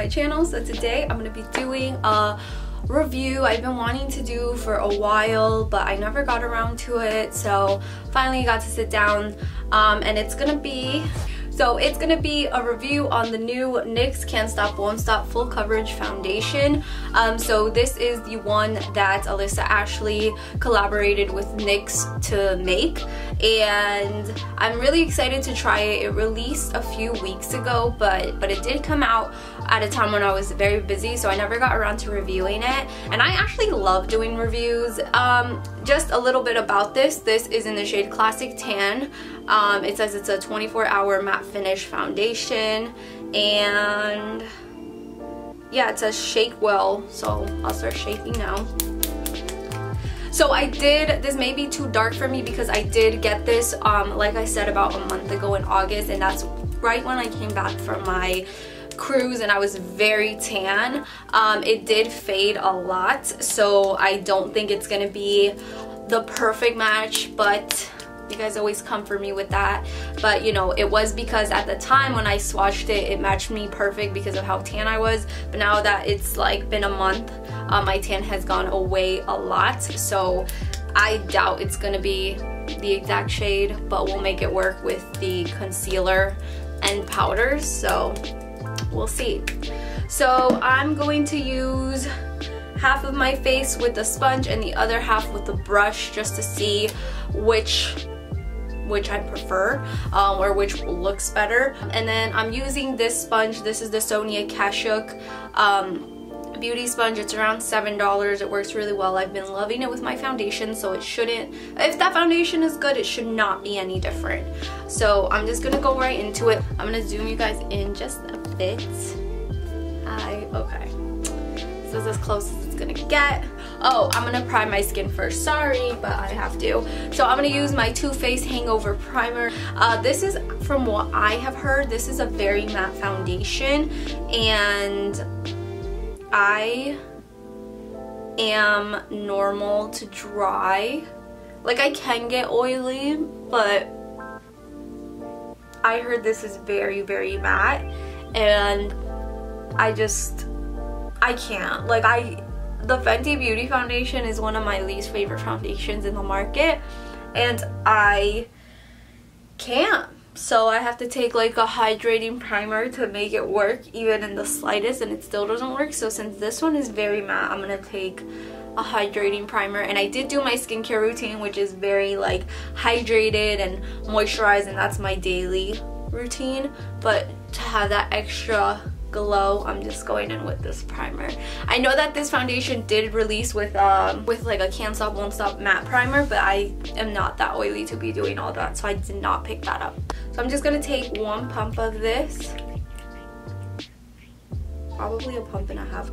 my channel. So today I'm going to be doing a review I've been wanting to do for a while, but I never got around to it, so finally got to sit down, and it's gonna be a review on the new NYX Can't Stop Won't Stop Full Coverage Foundation. So this is the one that Alissa actually collaborated with NYX to make, and I'm really excited to try it. It released a few weeks ago, but it did come out at a time when I was very busy, so I never got around to reviewing it. And I actually love doing reviews. Just a little bit about this. This is in the shade Classic Tan. It says it's a 24-hour matte finish foundation, and yeah, it says shake well, so I'll start shaking now. So this may be too dark for me because I did get this like I said about a month ago in August, and that's right when I came back from my cruise and I was very tan. It did fade a lot, so I don't think it's gonna be the perfect match, but you guys always come for me with that. But you know, it was because at the time when I swatched it, it matched me perfect because of how tan I was. But now that it's like been a month, my tan has gone away a lot, so I doubt it's gonna be the exact shade, but we'll make it work with the concealer and powders, so we'll see. So I'm going to use half of my face with the sponge and the other half with the brush, just to see which I prefer, or which looks better. And then I'm using this sponge. This is the Sonia Kashuk beauty sponge. It's around $7. It works really well. I've been loving it with my foundation, so it shouldn't, if that foundation is good, it should not be any different. So I'm just gonna go right into it. I'm gonna zoom you guys in just a bit. Okay, this is as close as it's gonna get. Oh, I'm gonna prime my skin first, sorry, but I have to. So I'm gonna use my Too Faced Hangover Primer. This is, from what I have heard, this is a very matte foundation, and I am normal to dry. Like, I can get oily, but I heard this is very, very matte, and I can't. Like, the Fenty Beauty foundation is one of my least favorite foundations in the market, and I can't. So I have to take like a hydrating primer to make it work, even in the slightest, and it still doesn't work. So since this one is very matte, I'm gonna take a hydrating primer. And I did do my skincare routine, which is very like hydrated and moisturized, and that's my daily routine. But to have that extra glow, I'm just going in with this primer. I know that this foundation did release with like a Can't Stop Won't Stop matte primer, but I am not that oily to be doing all that, so I did not pick that up. So I'm just gonna take one pump of this, probably a pump and a half.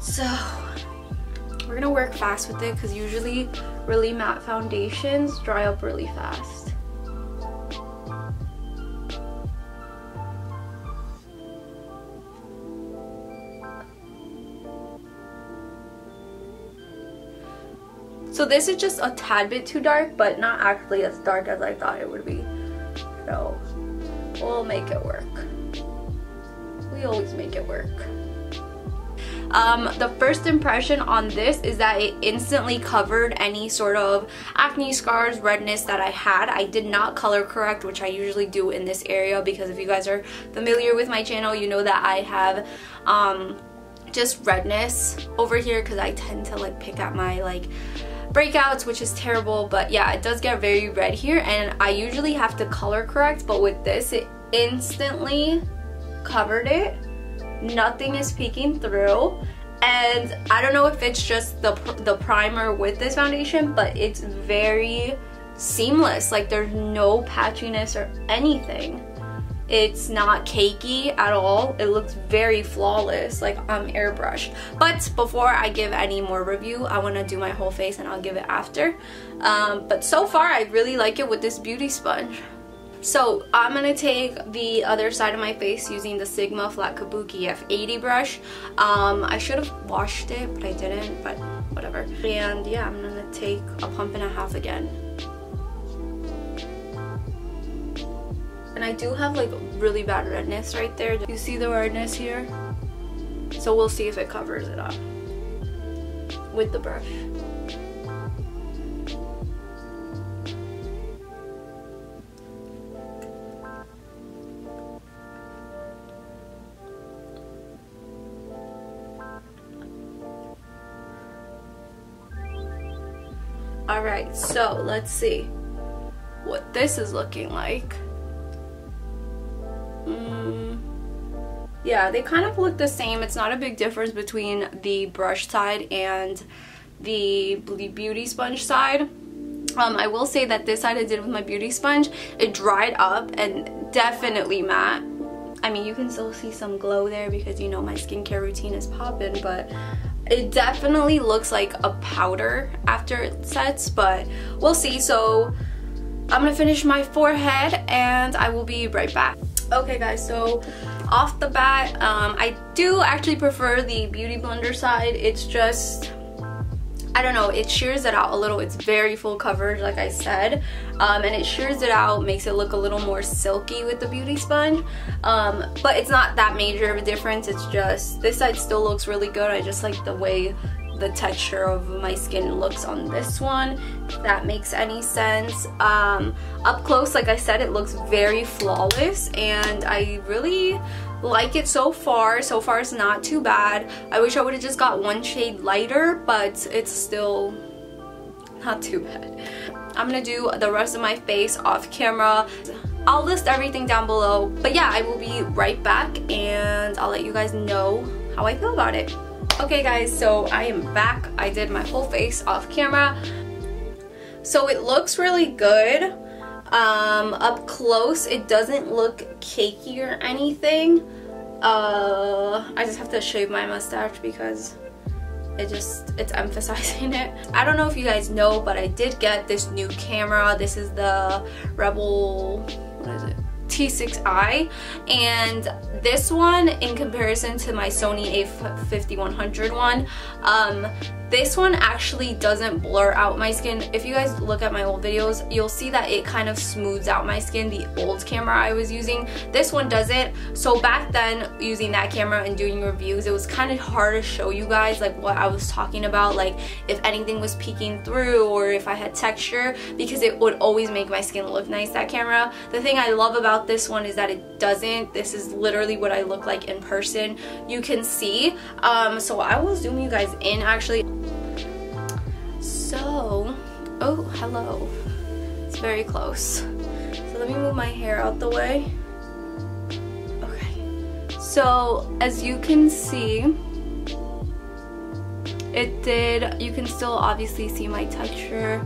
So we're gonna work fast with it because usually really matte foundations dry up really fast. So this is just a tad bit too dark, but not actually as dark as I thought it would be. So we'll make it work. We always make it work. The first impression on this is that it instantly covered any sort of acne scars, redness that I had. I did not color correct, which I usually do in this area, because if you guys are familiar with my channel, you know that I have just redness over here because I tend to like pick at my like breakouts, which is terrible. But yeah, it does get very red here, and I usually have to color correct, but with this it instantly covered it. Nothing is peeking through, and I don't know if it's just the primer with this foundation, but it's very seamless. Like, there's no patchiness or anything. It's not cakey at all. It looks very flawless, like airbrushed. But before I give any more review, I want to do my whole face, and I'll give it after. But so far I really like it with this beauty sponge. So I'm gonna take the other side of my face using the Sigma Flat Kabuki F80 brush. I should have washed it, but I didn't, but whatever. And yeah, I'm gonna take a pump and a half again. And I do have like really bad redness right there. You see the redness here? So we'll see if it covers it up with the brush. Alright, so let's see what this is looking like. Yeah, they kind of look the same. It's not a big difference between the brush side and the beauty sponge side. I will say that this side I did with my beauty sponge, it dried up and definitely matte. I mean, you can still see some glow there because you know my skincare routine is popping, but it definitely looks like a powder after it sets, but we'll see. So I'm gonna finish my forehead and I will be right back. Okay guys, so off the bat, I do actually prefer the Beauty Blender side. It's just, I don't know, it shears it out a little. It's very full coverage, like I said, and it shears it out, makes it look a little more silky with the beauty sponge, but it's not that major of a difference. It's just this side still looks really good. I just like the way the texture of my skin looks on this one, if that makes any sense. Up close, like I said, it looks very flawless and I really like it so far. So far it's not too bad. I wish I would have just got one shade lighter, but it's still not too bad. I'm gonna do the rest of my face off camera. I'll list everything down below, but yeah, I will be right back and I'll let you guys know how I feel about it. Okay guys, so I am back. I did my whole face off camera. So it looks really good. Up close, it doesn't look cakey or anything. I just have to shave my mustache because it's emphasizing it. I don't know if you guys know, but I did get this new camera. This is the Rebel, what is it? T6i, and this one, in comparison to my Sony a5100 one, this one actually doesn't blur out my skin. If you guys look at my old videos, you'll see that it kind of smooths out my skin, the old camera I was using. This one doesn't. So back then, using that camera and doing reviews, it was kind of hard to show you guys like what I was talking about, like if anything was peeking through or if I had texture, because it would always make my skin look nice, that camera. The thing I love about this one is that it doesn't. This is literally what I look like in person. You can see. So I will zoom you guys in actually. So, oh, hello. It's very close. So let me move my hair out the way. Okay. So as you can see, you can still obviously see my texture,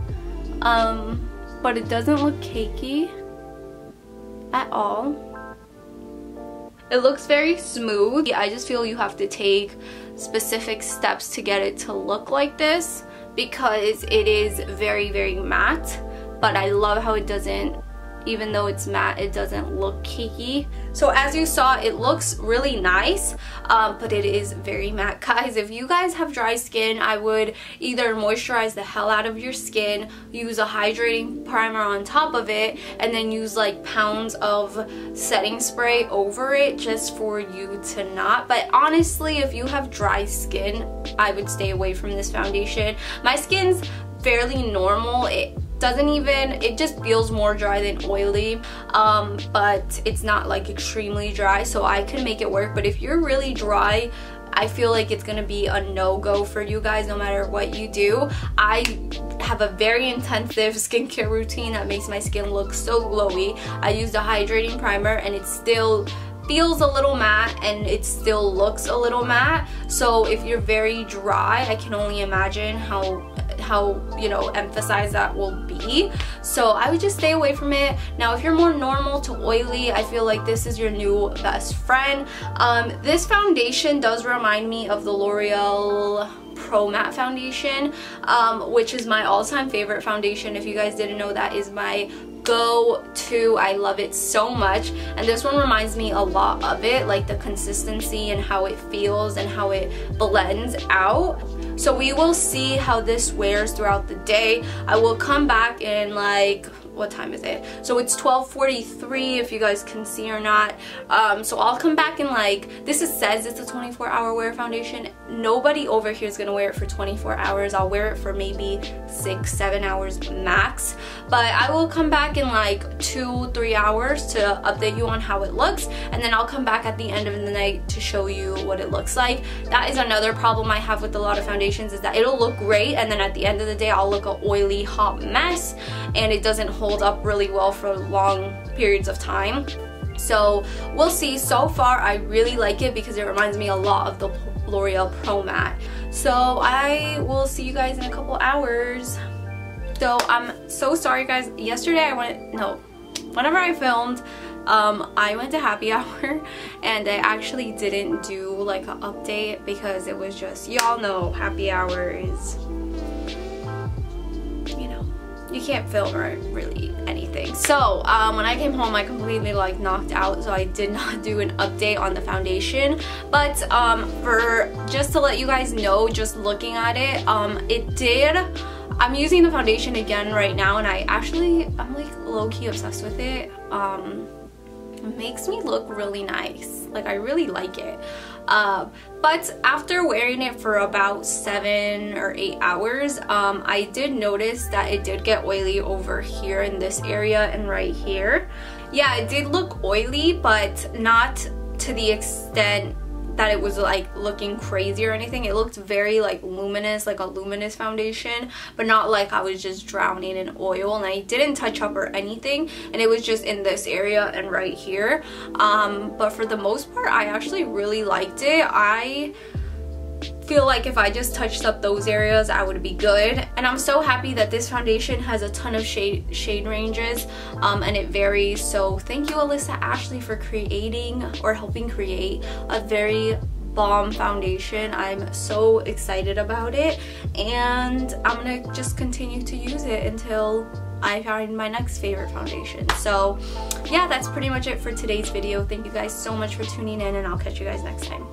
but it doesn't look cakey at all. It looks very smooth. I just feel you have to take specific steps to get it to look like this because it is very, very matte, but I love how it doesn't, even though it's matte, it doesn't look cakey. So as you saw, it looks really nice, but it is very matte. Guys, if you guys have dry skin, I would either moisturize the hell out of your skin, use a hydrating primer on top of it, and then use like pounds of setting spray over it just for you to not. But honestly, if you have dry skin, I would stay away from this foundation. My skin's fairly normal. It just feels more dry than oily, but it's not like extremely dry, so I can make it work. But if you're really dry, I feel like it's gonna be a no-go for you guys no matter what you do. I have a very intensive skincare routine that makes my skin look so glowy. I used a hydrating primer and it still feels a little matte and it still looks a little matte. So if you're very dry, I can only imagine how you know, emphasized that will be. So I would just stay away from it. Now if you're more normal to oily, I feel like this is your new best friend. This foundation does remind me of the L'Oreal Pro Matte foundation, which is my all-time favorite foundation. If you guys didn't know, that is my go-to. I love it so much, and this one reminds me a lot of it, like the consistency and how it feels and how it blends out. So we will see how this wears throughout the day. I will come back in like, what time is it? So it's 12:43 if you guys can see or not. So I'll come back in like, this says it's a 24-hour wear foundation. Nobody over here is gonna wear it for 24 hours. I'll wear it for maybe 6-7 hours max, but I will come back in like 2-3 hours to update you on how it looks, and then I'll come back at the end of the night to show you what it looks like. That is another problem I have with a lot of foundations, is that it'll look great and then at the end of the day I'll look an oily hot mess and it doesn't hold up really well for long periods of time. So we'll see. So far I really like it because it reminds me a lot of the L'Oreal Pro Matte. So I will see you guys in a couple hours. So I'm so sorry guys, yesterday whenever I filmed, I went to happy hour and I actually didn't do like an update because it was just, y'all know happy hour is, you know, you can't film or really anything. So when I came home I completely like knocked out, so I did not do an update on the foundation. But for just to let you guys know, just looking at it, I'm using the foundation again right now, and I'm like low-key obsessed with it. It makes me look really nice, like I really like it. But after wearing it for about 7 or 8 hours, I did notice that it did get oily over here in this area and right here. Yeah, it did look oily, but not to the extent that it was like looking crazy or anything. It looked very like luminous, like a luminous foundation, but not like I was just drowning in oil, and I didn't touch up or anything, and it was just in this area and right here. But for the most part I actually really liked it. I feel like if I just touched up those areas I would be good, and I'm so happy that this foundation has a ton of shade ranges, and it varies. So thank you Alissa Ashley for creating or helping create a very bomb foundation. I'm so excited about it, and I'm gonna just continue to use it until I find my next favorite foundation. So yeah, that's pretty much it for today's video. Thank you guys so much for tuning in, and I'll catch you guys next time.